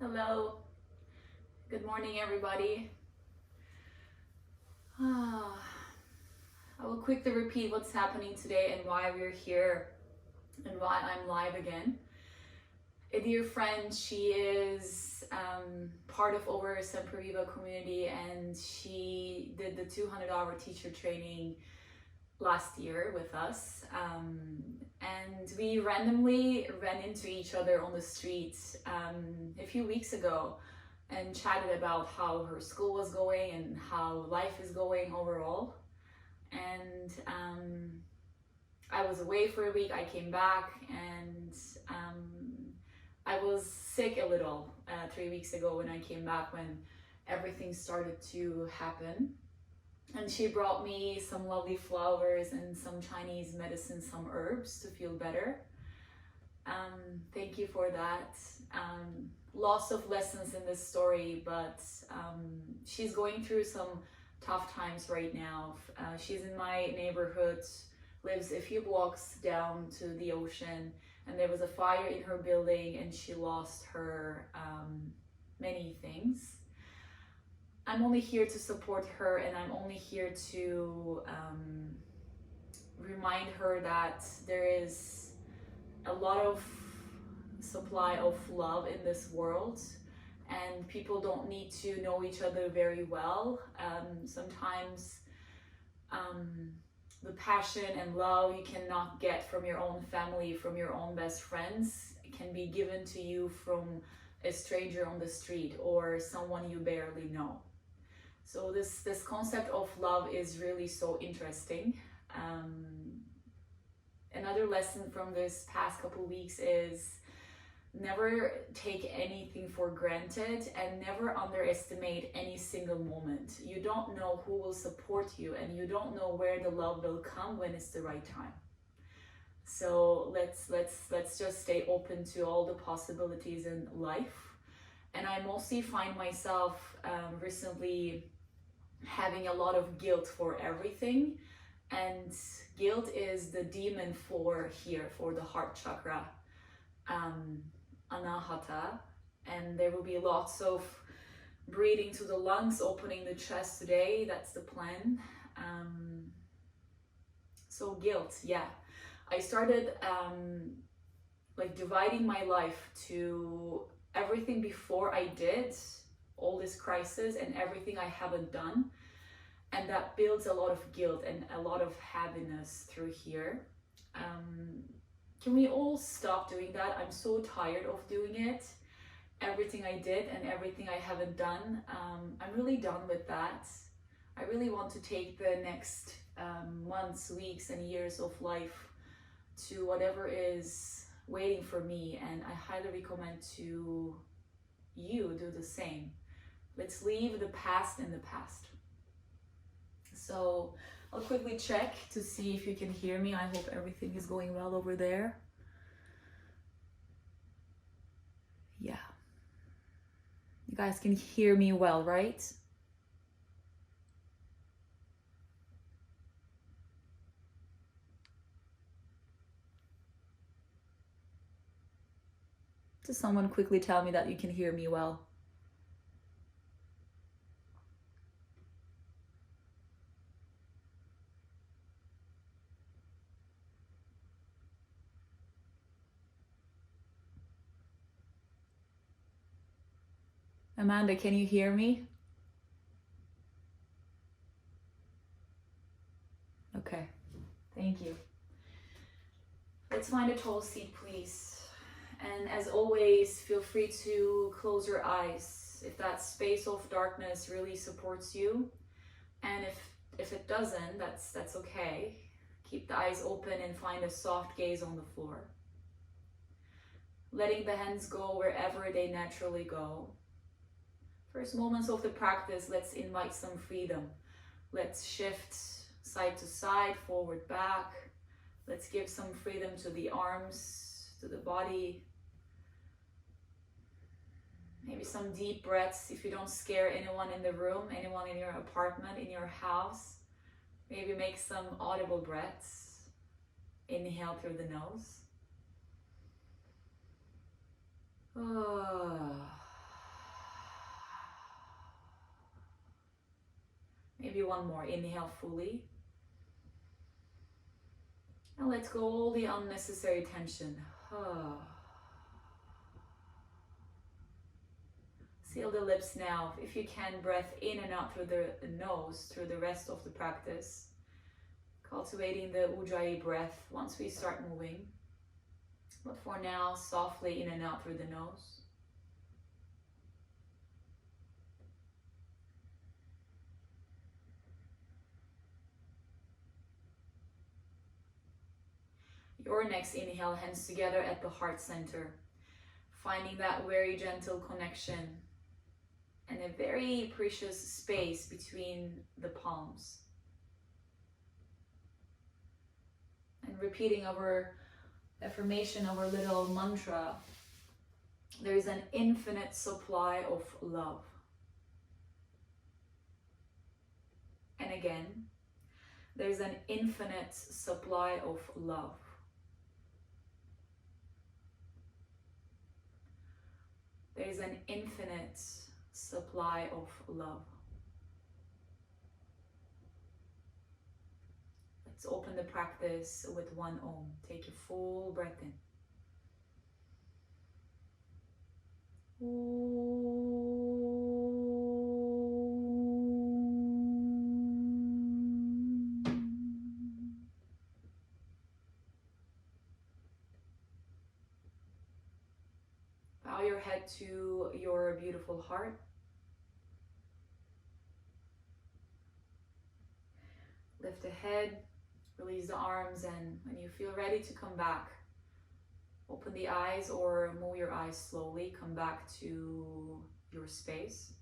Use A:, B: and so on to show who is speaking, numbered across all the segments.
A: Hello, good morning everybody. I will quickly repeat what's happening today and why we're here and why I'm live again. A dear friend, she is part of our Semper Viva community, and she did the 200-hour teacher training last year with us, and we randomly ran into each other on the street a few weeks ago and chatted about how her school was going and how life is going overall. And I was away for a week, I came back, and I was sick a little 3 weeks ago when I came back, when everything started to happen. And she brought me some lovely flowers and some Chinese medicine, some herbs to feel better. Thank you for that. Lots of lessons in this story, but she's going through some tough times right now. She's in my neighborhood, lives a few blocks down to the ocean, and there was a fire in her building and she lost her many things. I'm only here to support her, and I'm only here to remind her that there is a lot of supply of love in this world, and people don't need to know each other very well. Sometimes the passion and love you cannot get from your own family, from your own best friends, can be given to you from a stranger on the street or someone you barely know. So this concept of love is really so interesting. Another lesson from this past couple weeks is never take anything for granted and never underestimate any single moment. You don't know who will support you, and you don't know where the love will come when it's the right time. So let's just stay open to all the possibilities in life. And I mostly find myself recently having a lot of guilt for everything, and guilt is the demon for the heart chakra, Anahata, and there will be lots of breathing to the lungs, opening the chest today. That's the plan. So guilt, yeah, I started like dividing my life to everything before I did all this crisis and everything I haven't done, and that builds a lot of guilt and a lot of heaviness through here. Can we all stop doing that? I'm so tired of doing it. Everything I did and everything I haven't done, I'm really done with that. I really want to take the next months, weeks and years of life to whatever is waiting for me, and I highly recommend to you do the same. Let's leave the past in the past. So I'll quickly check to see if you can hear me. I hope everything is going well over there. Yeah. You guys can hear me well, right? Does someone quickly tell me that you can hear me well? Amanda, can you hear me? Okay, thank you. Let's find a tall seat, please. And as always, feel free to close your eyes if that space of darkness really supports you. And if it doesn't, that's okay. Keep the eyes open and find a soft gaze on the floor. Letting the hands go wherever they naturally go. First moments of the practice, let's invite some freedom. Let's shift side to side, forward, back. Let's give some freedom to the arms, to the body. Maybe some deep breaths if you don't scare anyone in the room, anyone in your apartment, in your house. Maybe make some audible breaths. Inhale through the nose. one more. Inhale fully. And let go all the unnecessary tension. Seal the lips now. If you can, breath in and out through the nose through the rest of the practice. Cultivating the Ujjayi breath once we start moving. But for now, softly in and out through the nose. Your next inhale, hands together at the heart center. Finding that very gentle connection and a very precious space between the palms. And repeating our affirmation, our little mantra, there is an infinite supply of love. And again, there's an infinite supply of love. There's an infinite supply of love. Let's open the practice with one Om. Take a full breath in. Bow your head to your beautiful heart. Lift the head, release the arms, and when you feel ready to come back, open the eyes or move your eyes slowly. Come back to your space.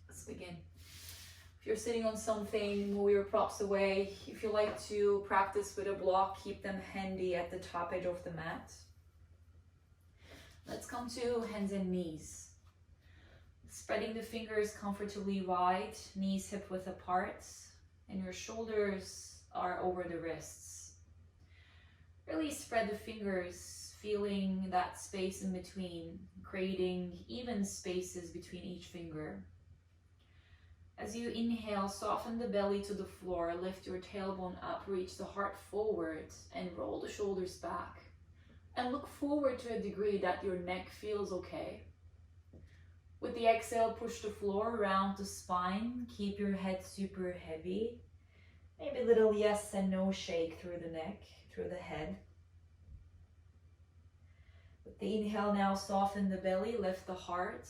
A: Let's begin. If you're sitting on something, move your props away. If you like to practice with a block, keep them handy at the top edge of the mat. Let's come to hands and knees. Spreading the fingers comfortably wide, knees hip width apart, and your shoulders are over the wrists. Really spread the fingers, feeling that space in between, creating even spaces between each finger. As you inhale, soften the belly to the floor, lift your tailbone up, reach the heart forward, and roll the shoulders back. And look forward to a degree that your neck feels okay. With the exhale, push the floor around the spine. Keep your head super heavy. Maybe a little yes and no shake through the neck, through the head. With the inhale now, soften the belly, lift the heart.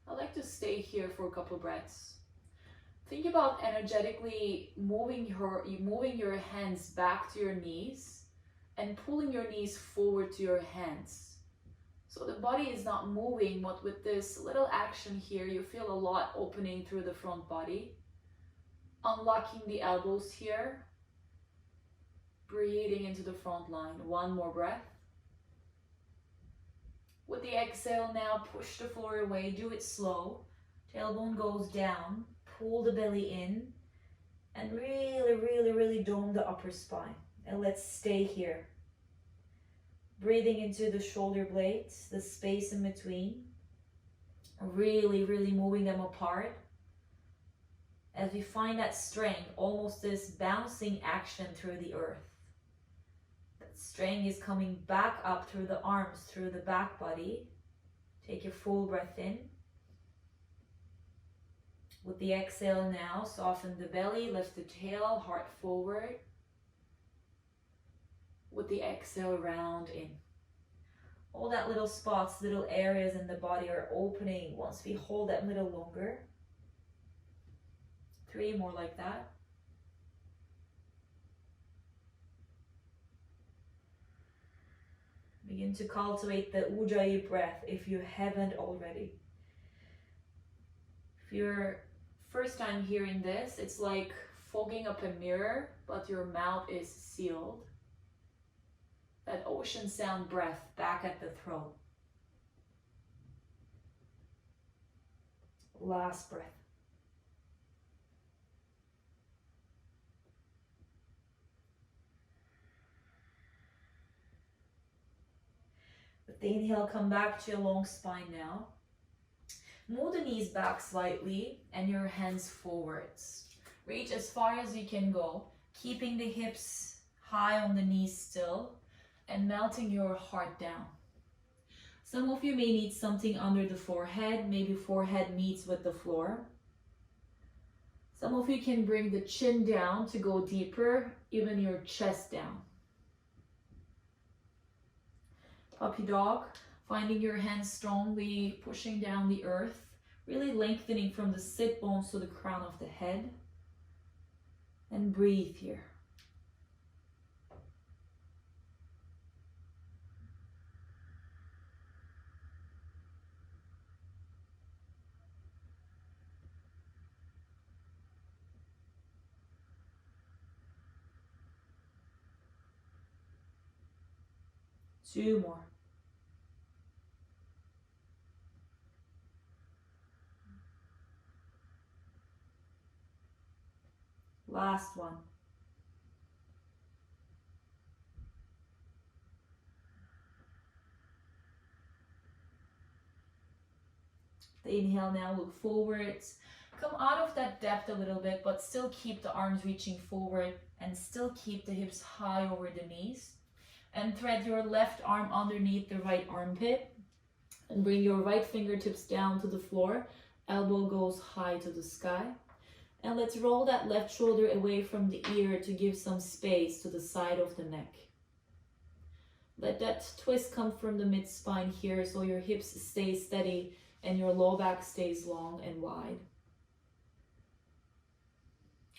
A: I'd like to stay here for a couple breaths. Think about energetically moving your hands back to your knees and pulling your knees forward to your hands. So the body is not moving, but with this little action here, you feel a lot opening through the front body. Unlocking the elbows here. Breathing into the front line. One more breath. With the exhale now, push the floor away. Do it slow. Tailbone goes down. Pull the belly in. And really dome the upper spine. And let's stay here. Breathing into the shoulder blades, the space in between. Really moving them apart. As we find that strength, almost this bouncing action through the earth. That strength is coming back up through the arms, through the back body. Take a full breath in. With the exhale now, soften the belly, lift the tail, heart forward. With the exhale, round in. All that little spots, little areas in the body are opening once we hold that a little longer. 3 more like that. Begin to cultivate the Ujjayi breath if you haven't already. If you're first time hearing this, it's like fogging up a mirror, but your mouth is sealed. That ocean sound breath back at the throat. Last breath. With the inhale, come back to your long spine now. Move the knees back slightly and your hands forwards. Reach as far as you can go, keeping the hips high on the knees still and melting your heart down. Some of you may need something under the forehead, maybe forehead meets with the floor. Some of you can bring the chin down to go deeper, even your chest down. Puppy dog, finding your hands strongly pushing down the earth, really lengthening from the sit bones to the crown of the head. And breathe here. Two more. Last one. The inhale now, look forwards. Come out of that depth a little bit, but still keep the arms reaching forward and still keep the hips high over the knees. And thread your left arm underneath the right armpit and bring your right fingertips down to the floor. Elbow goes high to the sky. And let's roll that left shoulder away from the ear to give some space to the side of the neck. Let that twist come from the mid-spine here so your hips stay steady and your low back stays long and wide.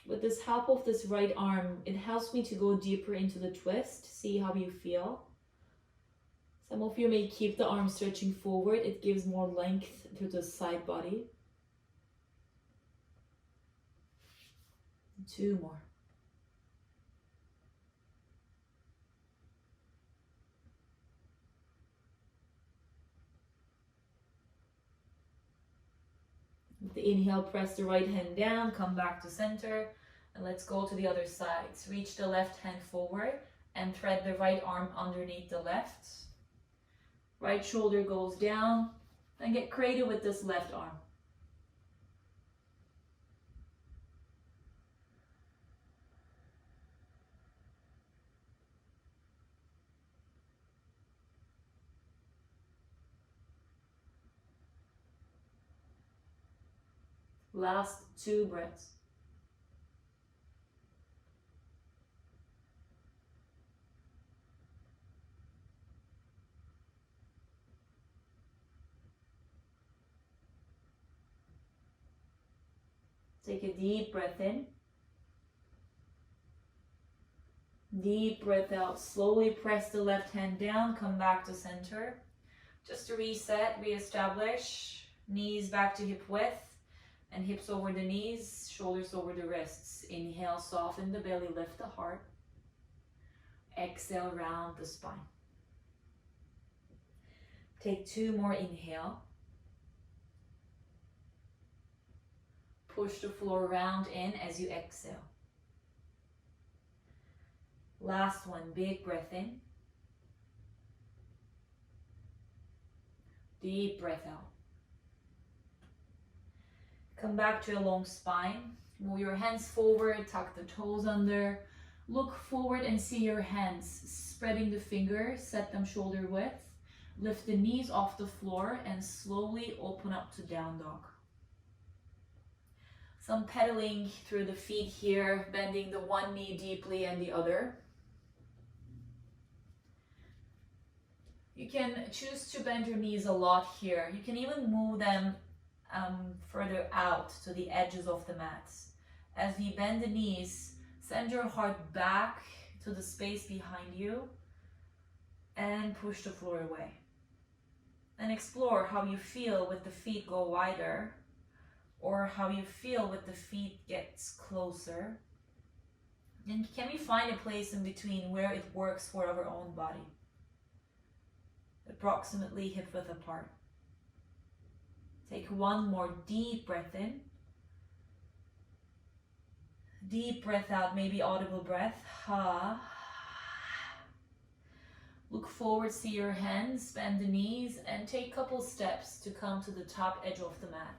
A: With this help of this right arm, it helps me to go deeper into the twist. See how you feel. Some of you may keep the arm stretching forward. It gives more length to the side body. Two more. With the inhale, press the right hand down, come back to center, and let's go to the other side. Reach the left hand forward and thread the right arm underneath the left. Right shoulder goes down, and get creative with this left arm. Last two breaths. Take a deep breath in. Deep breath out. Slowly press the left hand down. Come back to center. Just to reset, reestablish. Knees back to hip width. And hips over the knees, shoulders over the wrists. Inhale, soften the belly, lift the heart. Exhale, round the spine. Take two more inhale. Push the floor round in as you exhale. Last one, big breath in. Deep breath out. Come back to a long spine. Move your hands forward, tuck the toes under. Look forward and see your hands. Spreading the fingers, set them shoulder width. Lift the knees off the floor and slowly open up to down dog. Some pedaling through the feet here, bending the one knee deeply and the other. You can choose to bend your knees a lot here. You can even move them further out to the edges of the mats. As we bend the knees, send your heart back to the space behind you and push the floor away. And explore how you feel with the feet go wider or how you feel with the feet gets closer. And can we find a place in between where it works for our own body? Approximately hip width apart. Take one more deep breath in. Deep breath out, maybe audible breath. Ha. Look forward, see your hands, bend the knees, and take a couple steps to come to the top edge of the mat.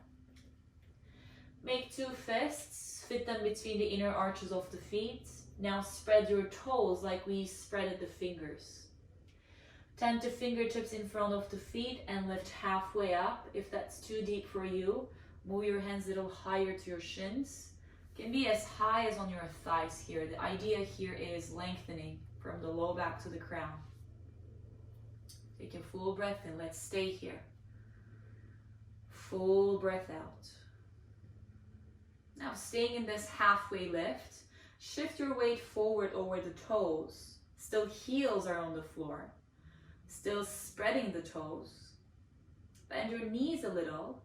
A: Make two fists, fit them between the inner arches of the feet. Now spread your toes like we spreaded the fingers. Tent the fingertips in front of the feet and lift halfway up. If that's too deep for you, move your hands a little higher to your shins. Can be as high as on your thighs here. The idea here is lengthening from the low back to the crown. Take a full breath in. Let's stay here. Full breath out. Now staying in this halfway lift, shift your weight forward over the toes. Still heels are on the floor. Still spreading the toes. Bend your knees a little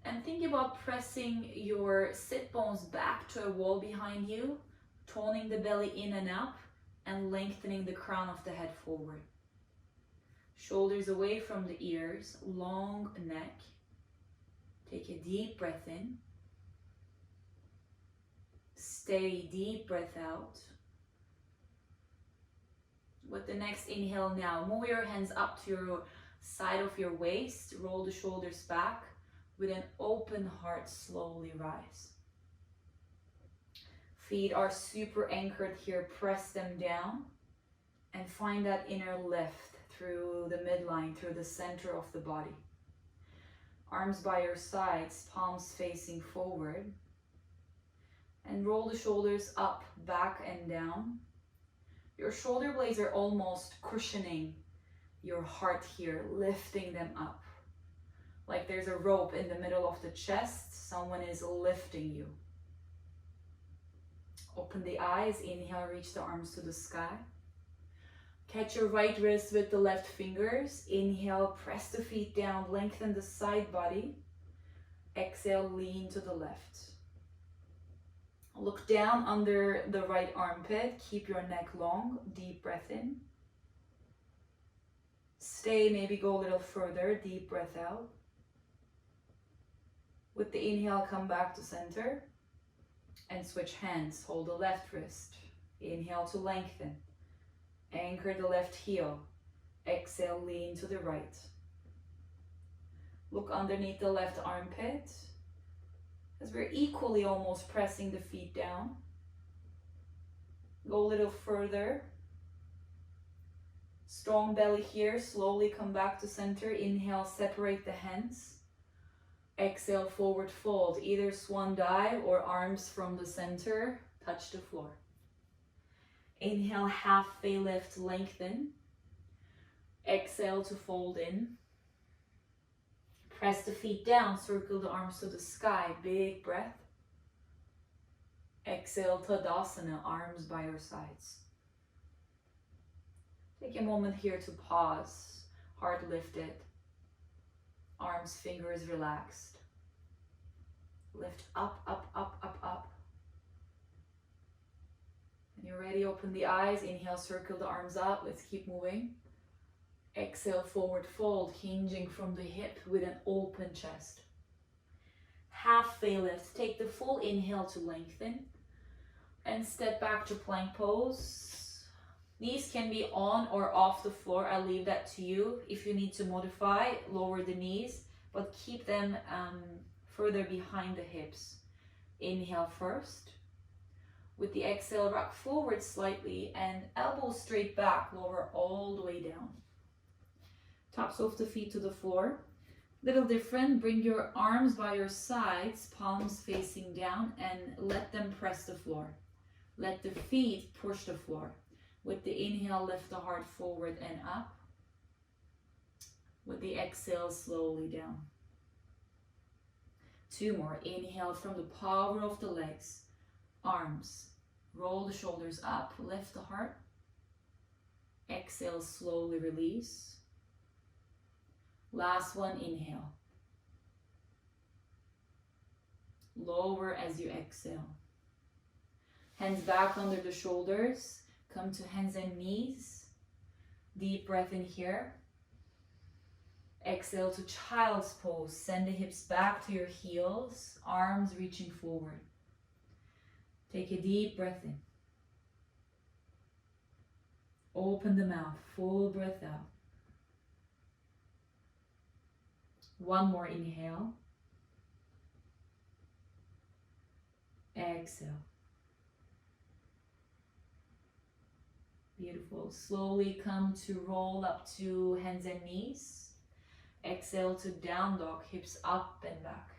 A: and think about pressing your sit bones back to a wall behind you, toning the belly in and up, and lengthening the crown of the head forward. Shoulders away from the ears, long neck. Take a deep breath in. Stay, deep breath out. With the next inhale now, move your hands up to your side of your waist, roll the shoulders back. With an open heart, slowly rise. Feet are super anchored here, press them down and find that inner lift through the midline, through the center of the body. Arms by your sides, palms facing forward. And roll the shoulders up, back and down. Your shoulder blades are almost cushioning your heart here, lifting them up. Like there's a rope in the middle of the chest, someone is lifting you. Open the eyes, inhale, reach the arms to the sky. Catch your right wrist with the left fingers. Inhale, press the feet down, lengthen the side body. Exhale, lean to the left. Look down under the right armpit. Keep your neck long. Deep breath in. Stay, maybe go a little further. Deep breath out. With the inhale, come back to center. And switch hands. Hold the left wrist. Inhale to lengthen. Anchor the left heel. Exhale, lean to the right. Look underneath the left armpit. As we're equally almost pressing the feet down. Go a little further. Strong belly here. Slowly come back to center. Inhale, separate the hands. Exhale, forward fold. Either swan dive or arms from the center touch the floor. Inhale, halfway lift, lengthen. Exhale to fold in. Press the feet down, circle the arms to the sky, big breath. Exhale, Tadasana, arms by your sides. Take a moment here to pause, heart lifted, arms, fingers relaxed. Lift up, up, up, up, up. When you're ready, open the eyes, inhale, circle the arms up, let's keep moving. Exhale, forward fold, hinging from the hip with an open chest. Halfway lift, take the full inhale to lengthen and step back to plank pose. Knees can be on or off the floor, I'll leave that to you. If you need to modify, lower the knees, but keep them further behind the hips. Inhale first. With the exhale, rock forward slightly and elbows straight back, lower all the way down. Tops of the feet to the floor. Little different, bring your arms by your sides, palms facing down, and let them press the floor. Let the feet push the floor. With the inhale, lift the heart forward and up. With the exhale, slowly down. Two more. Inhale from the power of the legs. Arms. Roll the shoulders up, lift the heart. Exhale, slowly release. Last one, inhale. Lower as you exhale. Hands back under the shoulders. Come to hands and knees. Deep breath in here. Exhale to child's pose. Send the hips back to your heels. Arms reaching forward. Take a deep breath in. Open the mouth, full breath out. One more inhale. Exhale. Beautiful. Slowly come to roll up to hands and knees. Exhale to down dog, hips up and back.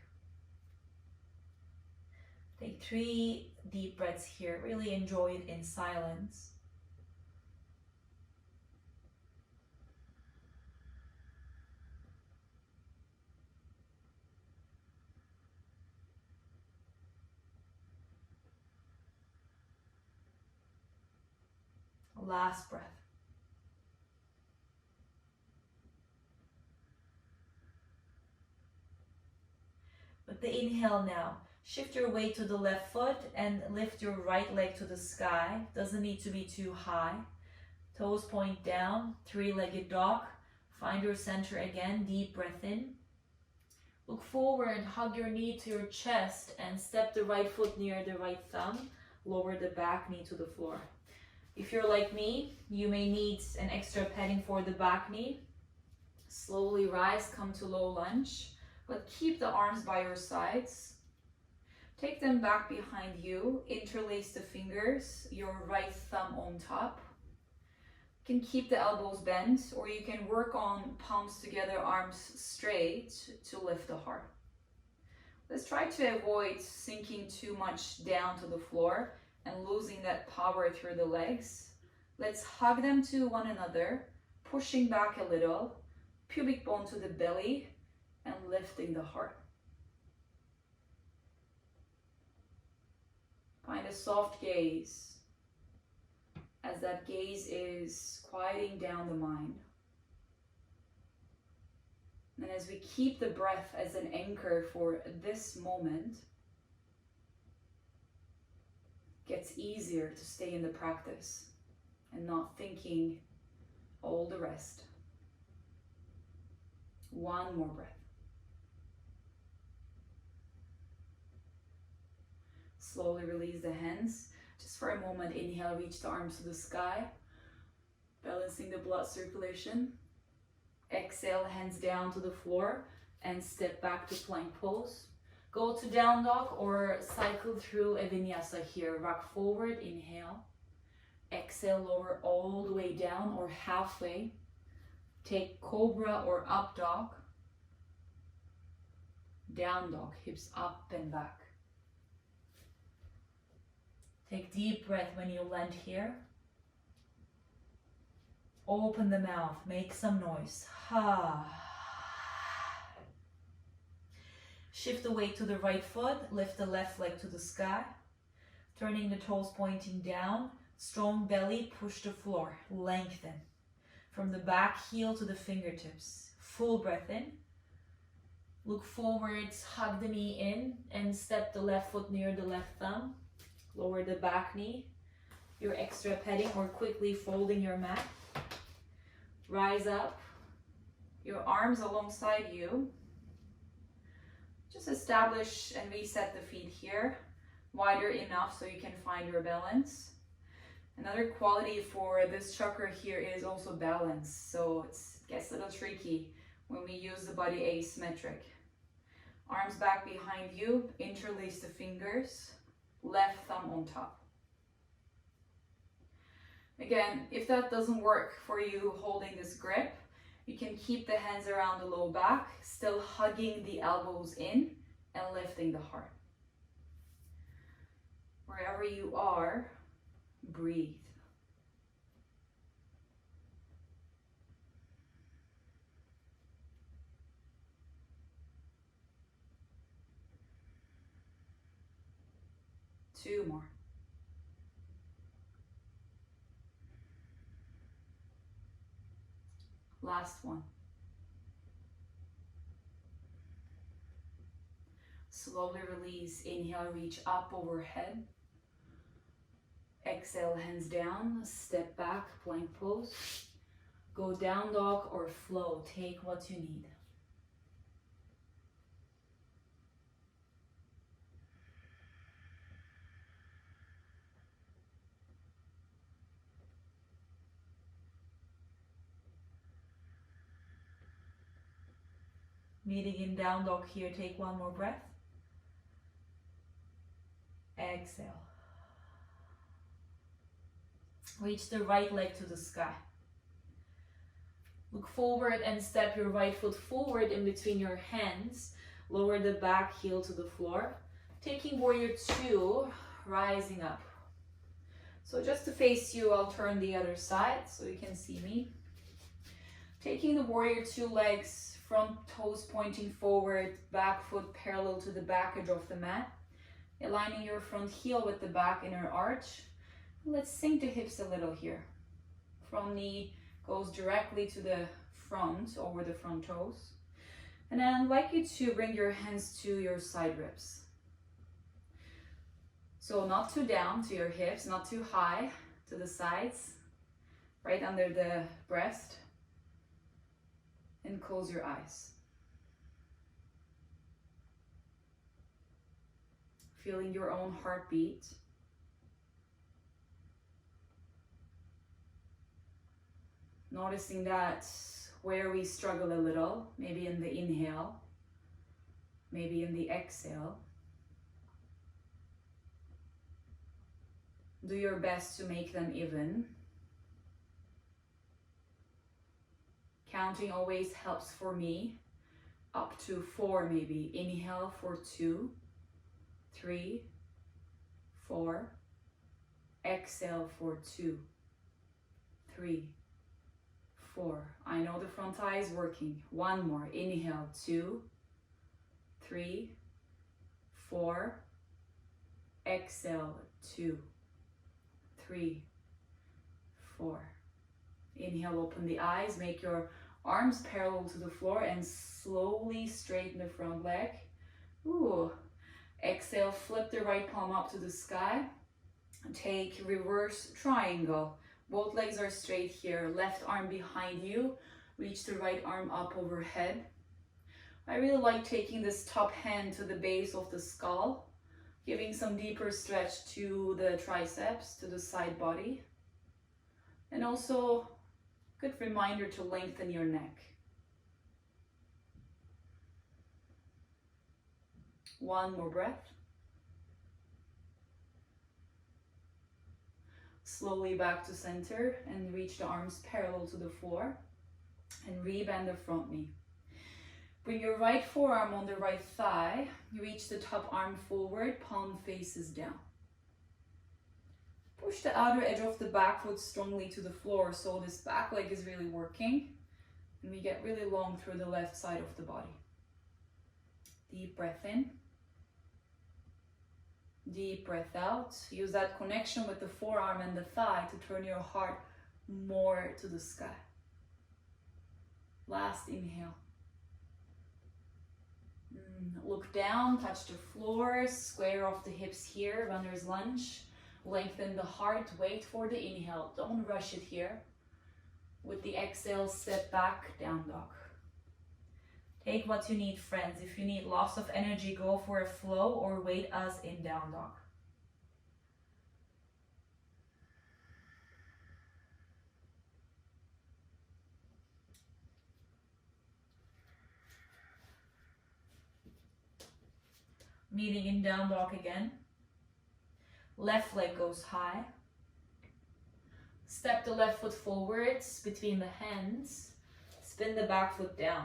A: Take 3 deep breaths here. Really enjoy it in silence. Last breath. With the inhale now, shift your weight to the left foot and lift your right leg to the sky. Doesn't need to be too high. Toes point down, 3-legged dog. Find your center again, deep breath in. Look forward, hug your knee to your chest and step the right foot near the right thumb. Lower the back knee to the floor. If you're like me, you may need an extra padding for the back knee. Slowly rise, come to low lunge, but keep the arms by your sides. Take them back behind you, interlace the fingers, your right thumb on top. You can keep the elbows bent, or you can work on palms together, arms straight to lift the heart. Let's try to avoid sinking too much down to the floor and losing that power through the legs. Let's hug them to one another, pushing back a little, pubic bone to the belly, and lifting the heart. Find a soft gaze, as that gaze is quieting down the mind. And as we keep the breath as an anchor for this moment, it gets easier to stay in the practice and not thinking all the rest. One more breath. Slowly release the hands. Just for a moment, inhale, reach the arms to the sky, balancing the blood circulation. Exhale, hands down to the floor and step back to plank pose. Go to down dog or cycle through a vinyasa here. Rock forward, inhale. Exhale, lower all the way down or halfway. Take cobra or up dog. Down dog, hips up and back. Take deep breath when you land here. Open the mouth, make some noise. Ha. Shift the weight to the right foot, lift the left leg to the sky. Turning the toes pointing down, strong belly, push the floor, lengthen. From the back heel to the fingertips. Full breath in. Look forwards, hug the knee in and step the left foot near the left thumb. Lower the back knee, your extra padding or quickly folding your mat. Rise up, your arms alongside you. Just establish and reset the feet here, wider enough so you can find your balance. Another quality for this chakra here is also balance, so it gets a little tricky when we use the body asymmetric. Arms back behind you, interlace the fingers. Left thumb on top. Again, if that doesn't work for you holding this grip, you can keep the hands around the low back, still hugging the elbows in and lifting the heart. Wherever you are, breathe. Two more. Last one. Slowly release. Inhale, reach up overhead. Exhale, hands down. Step back, plank pose. Go down dog or flow. Take what you need. Meeting in down dog here, take one more breath. Exhale. Reach the right leg to the sky. Look forward and step your right foot forward in between your hands. Lower the back heel to the floor. Taking warrior two, rising up. So just to face you, I'll turn the other side so you can see me. Taking the warrior two legs, front toes pointing forward, back foot parallel to the back edge of the mat. Aligning your front heel with the back inner arch. Let's sink the hips a little here. Front knee goes directly to the front, over the front toes. And then I'd like you to bring your hands to your side ribs. So not too down to your hips, not too high to the sides, right under the breast. And close your eyes. Feeling your own heartbeat. Noticing that where we struggle a little, maybe in the inhale, maybe in the exhale. Do your best to make them even. Counting always helps for me. Up to 4 maybe. Inhale for 2, 3, 4. Exhale for 2, 3, 4. I know the front eye is working. One more. Inhale, 2, 3, 4. Exhale, 2, 3, 4. Inhale, open the eyes, make your arms parallel to the floor and slowly straighten the front leg. Ooh. Exhale, flip the right palm up to the sky. Take reverse triangle. Both legs are straight here. Left arm behind you. Reach the right arm up overhead. I really like taking this top hand to the base of the skull, giving some deeper stretch to the triceps, to the side body. And also, good reminder to lengthen your neck. One more breath. Slowly back to center and reach the arms parallel to the floor and rebend the front knee. Bring your right forearm on the right thigh. You reach the top arm forward, palm faces down. Push the outer edge of the back foot strongly to the floor so this back leg is really working and we get really long through the left side of the body. Deep breath in. Deep breath out. Use that connection with the forearm and the thigh to turn your heart more to the sky. Last inhale. Look down, touch the floor, square off the hips here, runner's lunge. Lengthen the heart, wait for the inhale. Don't rush it here. With the exhale, step back, down dog. Take what you need, friends. If you need loss of energy, go for a flow or wait us in down dog. Meeting in down dog again. Left leg goes high. Step the left foot forwards between the hands. Spin the back foot down.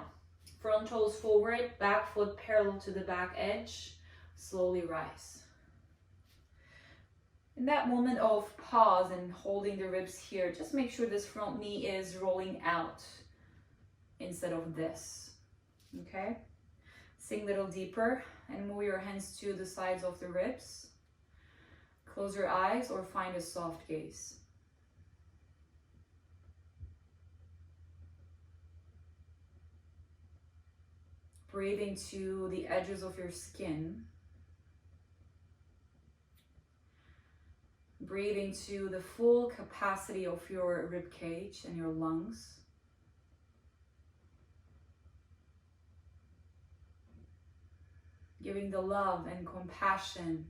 A: Front toes forward, back foot parallel to the back edge. Slowly rise. In that moment of pause and holding the ribs here, just make sure this front knee is rolling out instead of this. Okay? Sink a little deeper and move your hands to the sides of the ribs. Close your eyes or find a soft gaze. Breathe into the edges of your skin. Breathe into the full capacity of your rib cage and your lungs. Giving the love and compassion,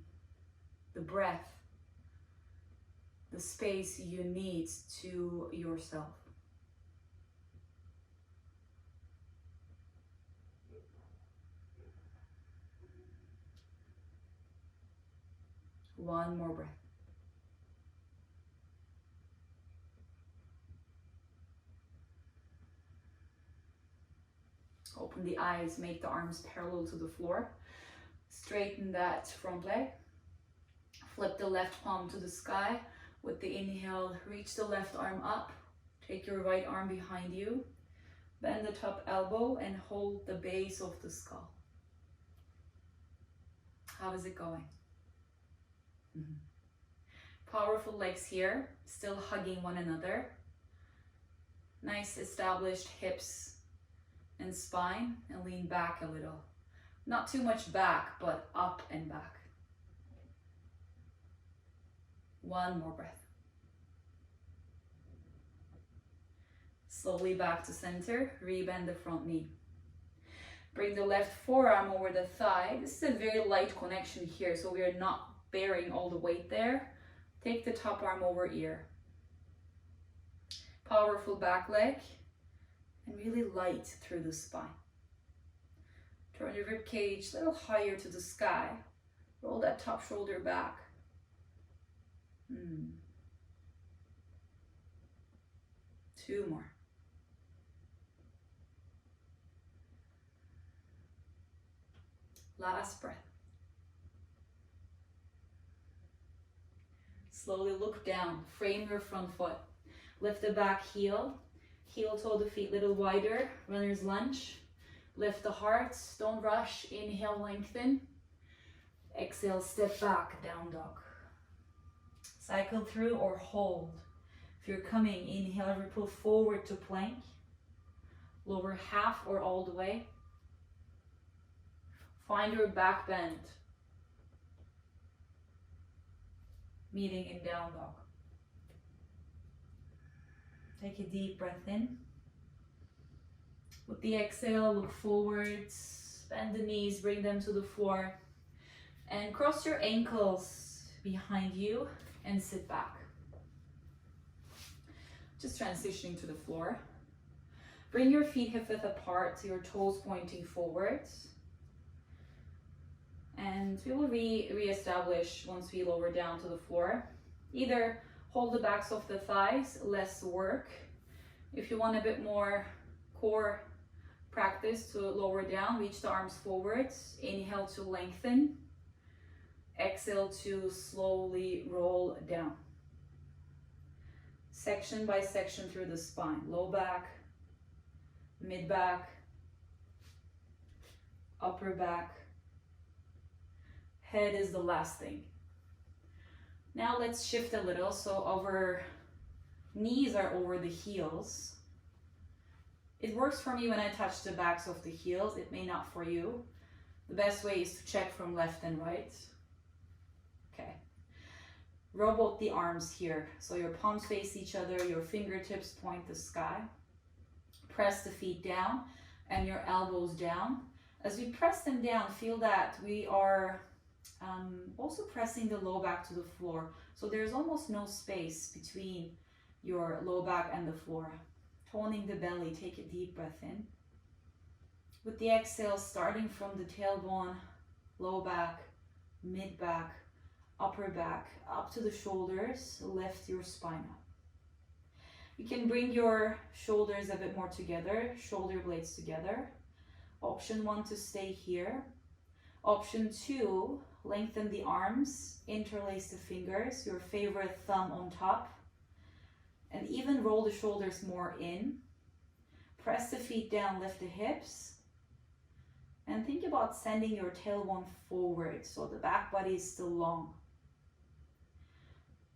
A: the breath, the space you need to yourself. One more breath. Open the eyes, make the arms parallel to the floor. Straighten that front leg. Flip the left palm to the sky. With the inhale, reach the left arm up. Take your right arm behind you. Bend the top elbow and hold the base of the skull. How is it going? Powerful legs here, still hugging one another. Nice established hips and spine, and lean back a little. Not too much back, but up and back. One more breath. Slowly back to center, rebend the front knee. Bring the left forearm over the thigh. This is a very light connection here, so we are not bearing all the weight there. Take the top arm over ear. Powerful back leg, and really light through the spine. Turn your rib cage a little higher to the sky. Roll that top shoulder back. 2 more. Last breath. Slowly look down, frame your front foot. Lift the back heel, heel toe the feet a little wider, runner's lunge. Lift the heart, don't rush, inhale, lengthen. Exhale, step back, down dog. Cycle through or hold. If you're coming, inhale, ripple forward to plank. Lower half or all the way. Find your back bend. Meeting in down dog. Take a deep breath in. With the exhale, look forwards, bend the knees, bring them to the floor, and cross your ankles behind you and sit back. Just transitioning to the floor. Bring your feet hip-width apart, so your toes pointing forwards. And we will re-establish once we lower down to the floor. Either hold the backs of the thighs, less work. If you want a bit more core practice to lower down, reach the arms forwards. Inhale to lengthen. Exhale to slowly roll down. Section by section through the spine. Low back, mid back, upper back. Head is the last thing. Now let's shift a little, so our knees are over the heels. It works for me when I touch the backs of the heels. It may not for you. The best way is to check from left and right. Okay. Roll both the arms here. So your palms face each other, your fingertips point the sky. Press the feet down and your elbows down. As we press them down, feel that we are also pressing the low back to the floor. So there's almost no space between your low back and the floor. Toning the belly, take a deep breath in. With the exhale, starting from the tailbone, low back, mid back, upper back, up to the shoulders, lift your spine up. You can bring your shoulders a bit more together, shoulder blades together. Option 1 to stay here. Option 2, lengthen the arms, interlace the fingers, your favorite thumb on top, and even roll the shoulders more in. Press the feet down, lift the hips, and think about sending your tailbone forward so the back body is still long.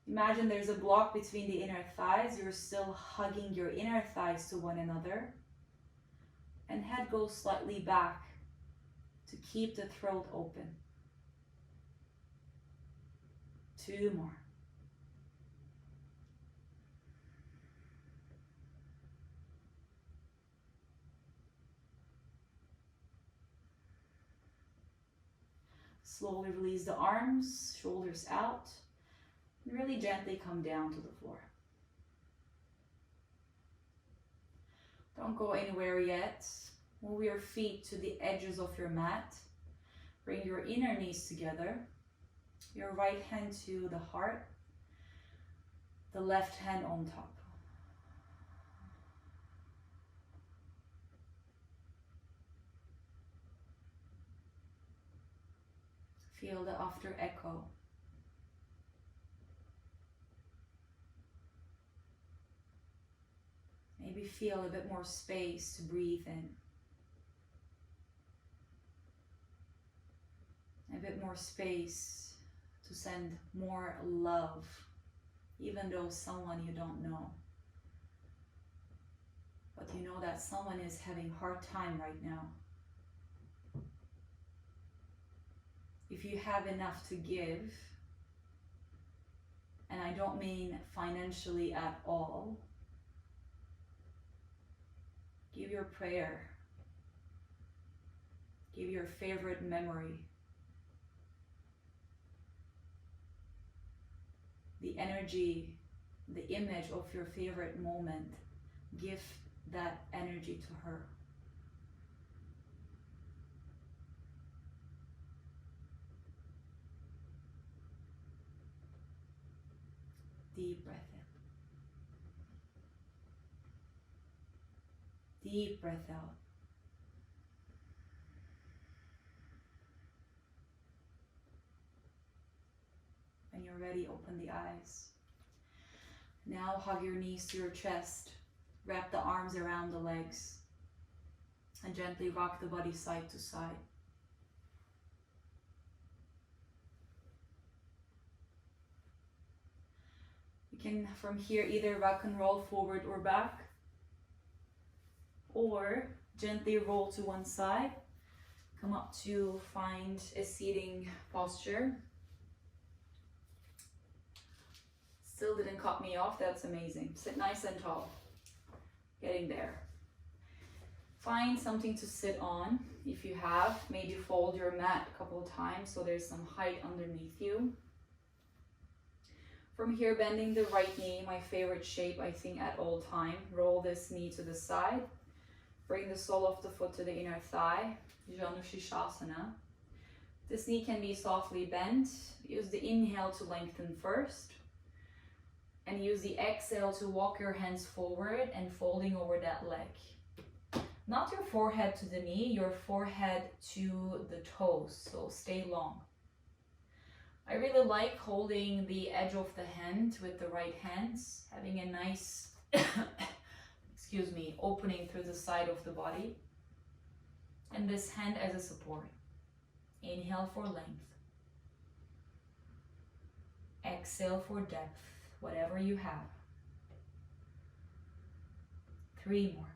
A: Imagine there's a block between the inner thighs. You're still hugging your inner thighs to one another, and head goes slightly back to keep the throat open. 2 more. Slowly release the arms, shoulders out, and really gently come down to the floor. Don't go anywhere yet. Move your feet to the edges of your mat. Bring your inner knees together. Your right hand to the heart, the left hand on top. Feel the after echo. Maybe feel a bit more space to breathe in. A bit more space to send more love, even though someone you don't know. But you know that someone is having a hard time right now. If you have enough to give, and I don't mean financially at all, give your prayer, give your favorite memory, the energy, the image of your favorite moment. Give that energy to her. Deep breath in. Deep breath out. When you're ready, open the eyes. Now hug your knees to your chest. Wrap the arms around the legs. And gently rock the body side to side. You can, from here, either rock and roll forward or back. Or gently roll to one side. Come up to find a seating posture. Still didn't cut me off, that's amazing. Sit nice and tall. Getting there. Find something to sit on. If you have, maybe fold your mat a couple of times so there's some height underneath you. From here, bending the right knee, my favorite shape I think at all time. Roll this knee to the side. Bring the sole of the foot to the inner thigh. Janu Shishasana. This knee can be softly bent. Use the inhale to lengthen first. And use the exhale to walk your hands forward and folding over that leg. Not your forehead to the knee, your forehead to the toes, so stay long. I really like holding the edge of the hand with the right hands, having a nice, excuse me, opening through the side of the body. And this hand as a support. Inhale for length. Exhale for depth. Whatever you have. 3 more.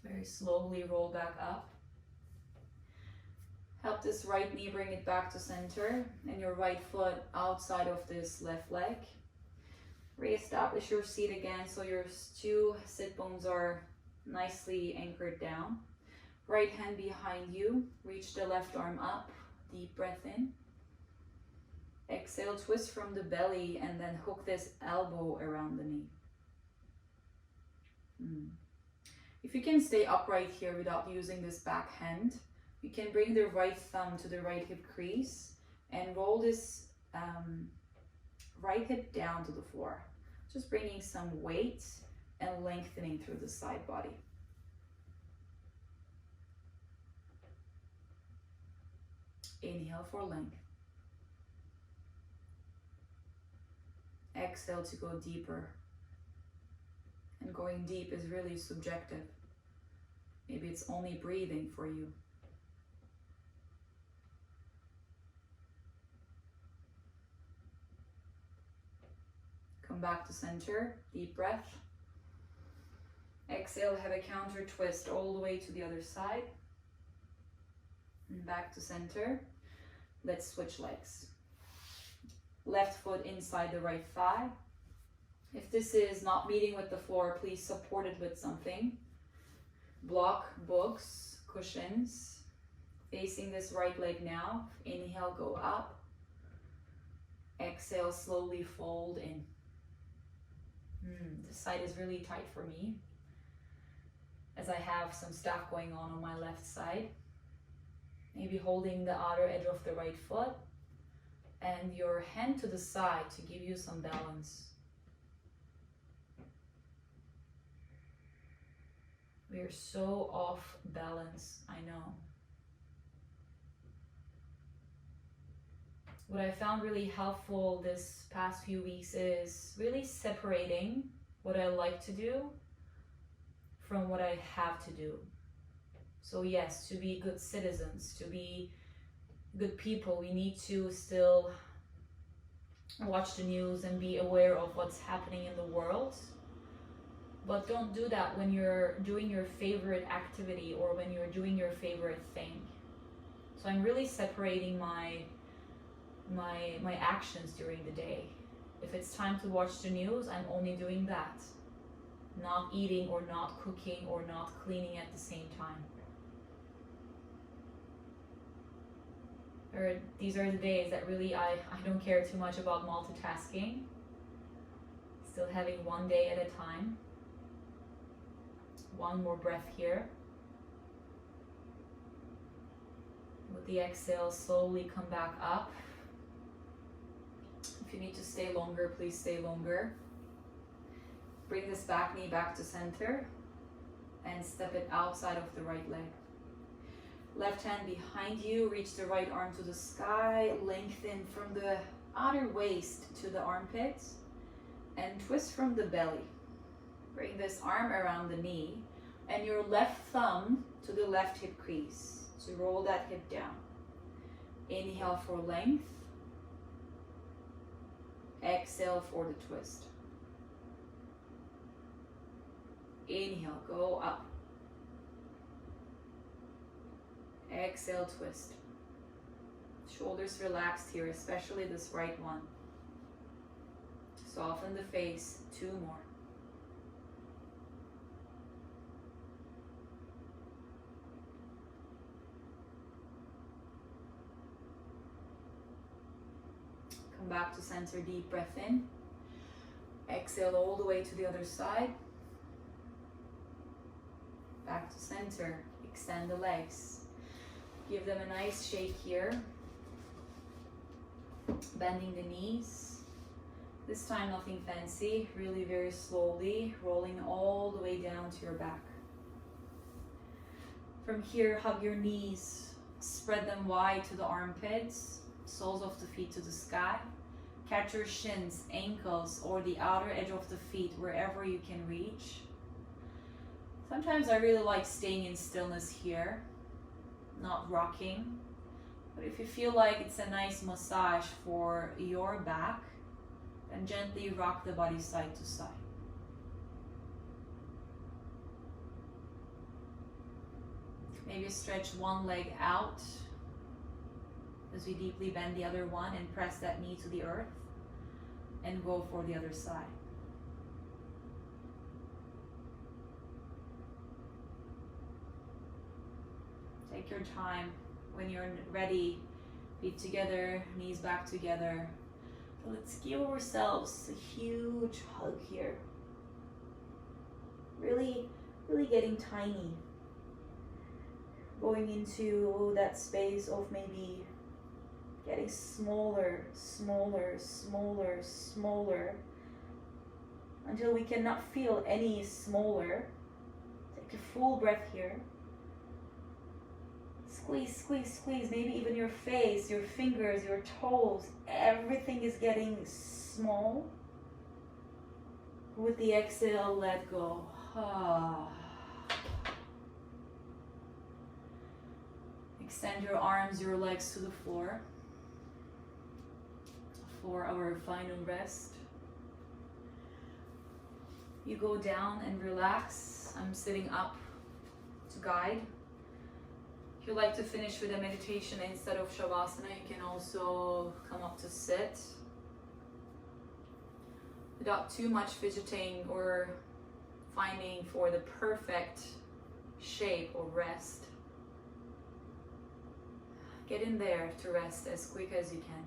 A: Very slowly roll back up. Help this right knee bring it back to center and your right foot outside of this left leg. Reestablish your seat again so your 2 sit bones are nicely anchored down. Right hand behind you. Reach the left arm up. Deep breath in. Exhale, twist from the belly and then hook this elbow around the knee. If you can stay upright here without using this back hand, you can bring the right thumb to the right hip crease and roll this right hip down to the floor. Just bringing some weight and lengthening through the side body. Inhale for length. Exhale to go deeper. And going deep is really subjective. Maybe it's only breathing for you. Come back to center, deep breath. Exhale, have a counter twist all the way to the other side. And back to center. Let's switch legs. Left foot inside the right thigh. If this is not meeting with the floor, please support it with something. Block, books, cushions. Facing this right leg now. Inhale, go up. Exhale, slowly fold in. This side is really tight for me, as I have some stuff going on my left side. Maybe holding the outer edge of the right foot and your hand to the side to give you some balance. We are so off balance, I know. What I found really helpful this past few weeks is really separating what I like to do from what I have to do. So yes, to be good citizens, to be good people, we need to still watch the news and be aware of what's happening in the world. But don't do that when you're doing your favorite activity or when you're doing your favorite thing. So I'm really separating my actions during the day. If it's time to watch the news, I'm only doing that. Not eating or not cooking or not cleaning at the same time. These are the days that really I don't care too much about multitasking. Still having one day at a time. One more breath here. With the exhale, slowly come back up. If you need to stay longer, please stay longer. Bring this back knee back to center and step it outside of the right leg. Left hand behind you, reach the right arm to the sky, lengthen from the outer waist to the armpits and twist from the belly. Bring this arm around the knee and your left thumb to the left hip crease. So roll that hip down. Inhale for length. Exhale for the twist. Inhale, go up. Exhale, twist. Shoulders relaxed here, especially this right one. Soften the face, 2 more. Come back to center, deep breath in. Exhale all the way to the other side. Back to center, extend the legs. Give them a nice shake here. Bending the knees. This time nothing fancy, really very slowly, rolling all the way down to your back. From here, hug your knees, spread them wide to the armpits, soles of the feet to the sky. Catch your shins, ankles, or the outer edge of the feet, wherever you can reach. Sometimes I really like staying in stillness here, not rocking. But if you feel like it's a nice massage for your back, then gently rock the body side to side. Maybe stretch one leg out as we deeply bend the other one and press that knee to the earth and go for the other side. Take your time. When you're ready, feet together, knees back together. So let's give ourselves a huge hug here. Really, really getting tiny. Going into that space of maybe getting smaller, smaller, smaller, smaller, until we cannot feel any smaller. Take a full breath here. Squeeze, squeeze, squeeze, maybe even your face, your fingers, your toes, everything is getting small. With the exhale, let go. Extend your arms, your legs to the floor for our final rest. You go down and relax. I'm sitting up to guide. If you like to finish with a meditation instead of Shavasana, you can also come up to sit without too much fidgeting or finding for the perfect shape or rest. get in there to rest as quick as you can.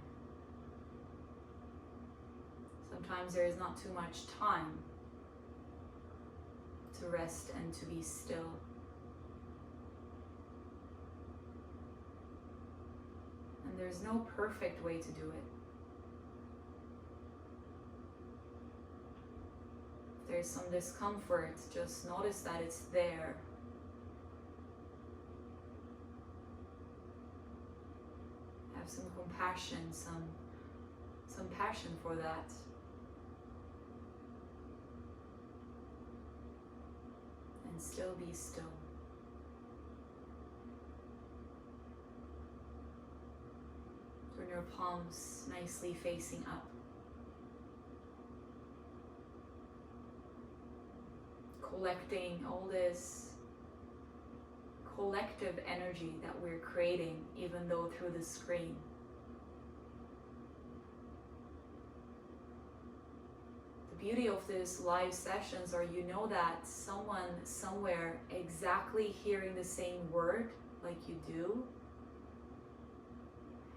A: Sometimes there is not too much time to rest and to be still. And there's no perfect way to do it. If there's some discomfort, just notice that it's there. Have some compassion, some passion for that. And still be still. Turn your palms nicely facing up. Collecting all this collective energy that we're creating, even though through the screen. The beauty of these live sessions are, you know that someone somewhere exactly hearing the same word like you do,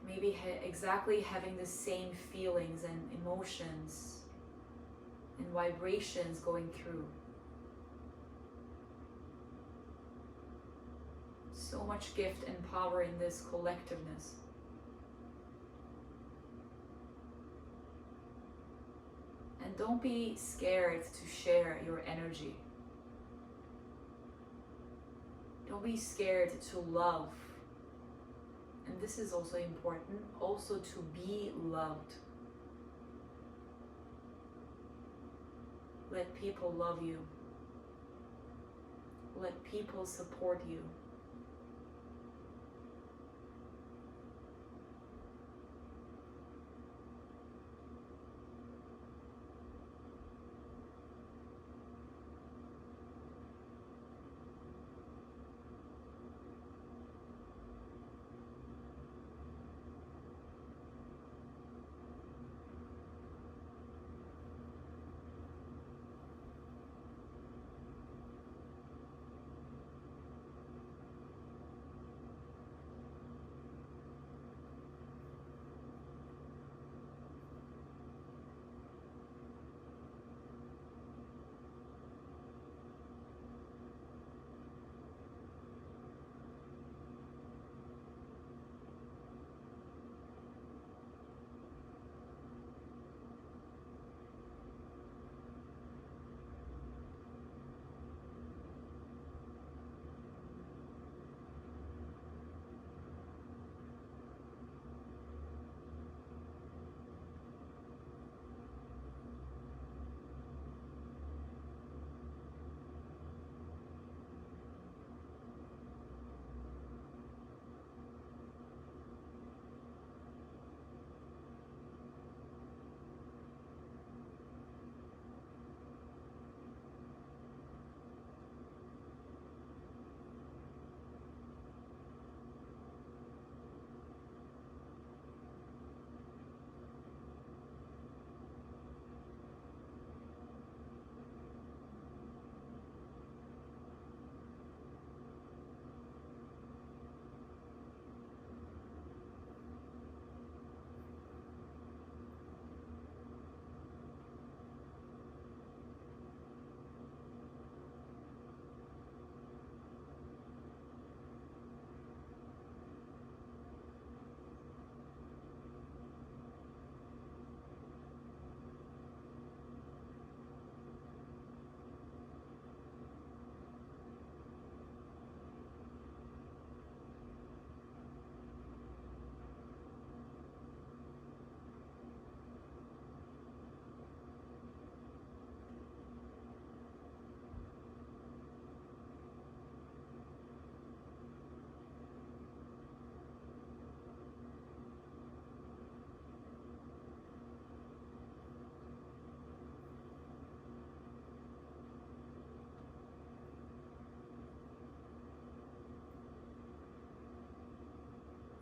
A: maybe exactly having the same feelings and emotions and vibrations going through. So much gift and power in this collectiveness. And don't be scared to share your energy. Don't be scared to love. And this is also important, also to be loved. Let people love you. Let people support you.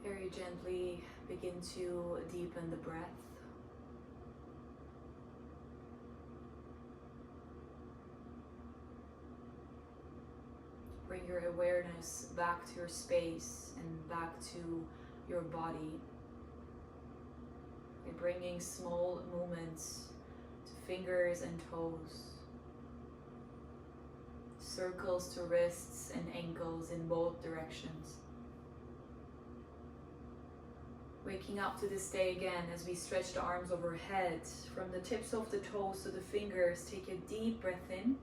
A: Very gently begin to deepen the breath. Bring your awareness back to your space and back to your body by bringing small movements to fingers and toes, circles to wrists and ankles in both directions. Waking up to this day again as we stretch the arms overhead, from the tips of the toes to the fingers. Take a deep breath in.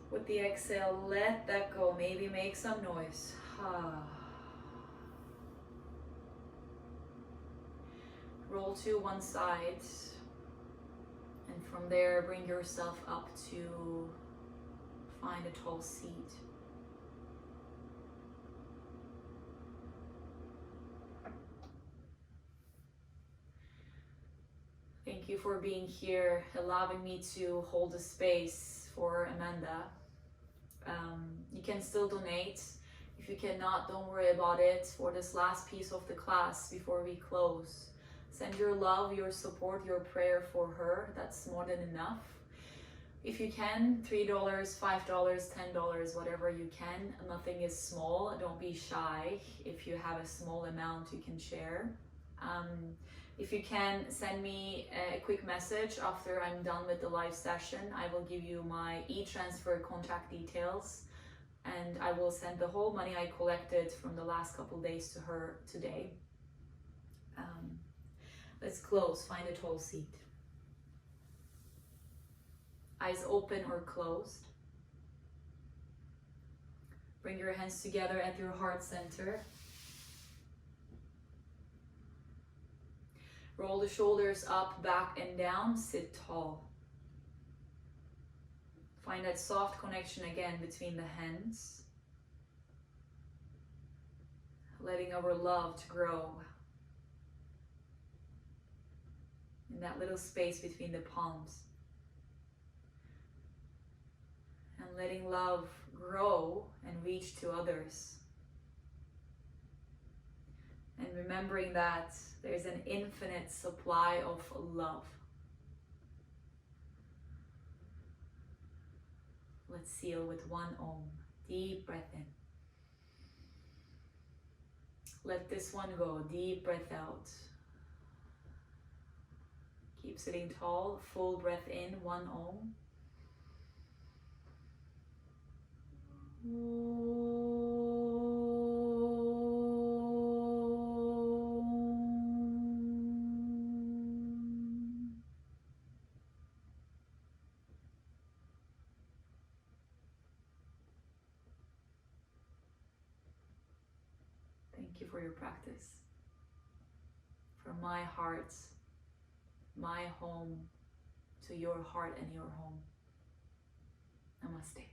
A: With the exhale, let that go. Maybe make some noise. Roll to one side, and from there bring yourself up to find a tall seat. Thank you for being here, allowing me to hold the space for Amanda. You can still donate. If you cannot, don't worry about it. For this last piece of the class before we close, send your love, your support, your prayer for her. That's more than enough. If you can, $3, $5, $10, whatever you can. Nothing is small. Don't be shy. If you have a small amount you can share. If you can, send me a quick message after I'm done with the live session. I will give you my e-transfer contact details, and I will send the whole money I collected from the last couple days to her today. Let's close. Find a tall seat. Eyes open or closed. Bring your hands together at your heart center. Roll the shoulders up, back, and down. Sit tall. Find that soft connection again between the hands. Letting our love to grow in that little space between the palms. And letting love grow and reach to others. And remembering that there's an infinite supply of love. Let's seal with one Om. Deep breath in. Let this one go. Deep breath out. Keep sitting tall. Full breath in. One Om. Thank you for your practice. From my heart, my home, to your heart and your home. Namaste.